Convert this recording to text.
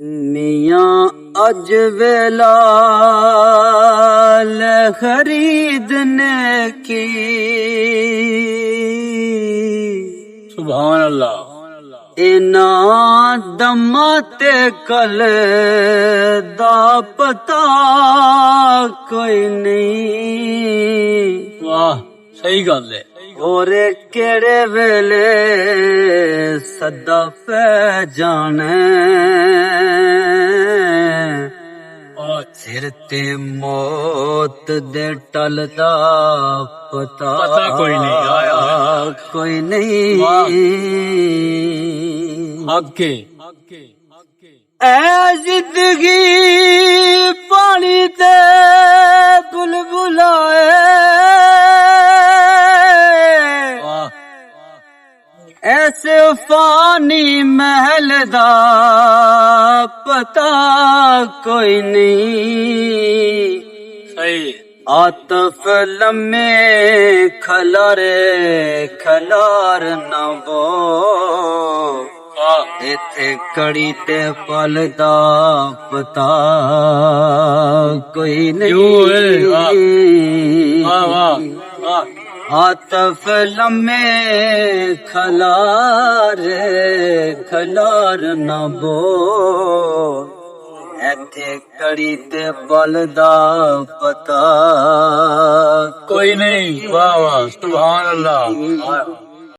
मियाँ अज वेला खरीदने की। सुभान अल्लाह। इना दम्मा ते कल दा पता कोई नहीं। वाह, सही गल है। और केड़े वेले सदा पै जाने, सिर ते मौत दे टल दा पता कोई नहीं। कोई नहीं। आगे ऐ जिंदगी पानी ते बुलबुलाए, ऐसे फानी महल दा पता कोई नहीं। सही। आतफ लम्मे खलारे खलार न बो, इथे कड़ी ते पल दा पता कोई नहीं। आतफ लम्मे खलार खलार न बो, इथे कड़ी ते पल दा पता कोई नहीं। वाह वाह, सुभान अल्लाह।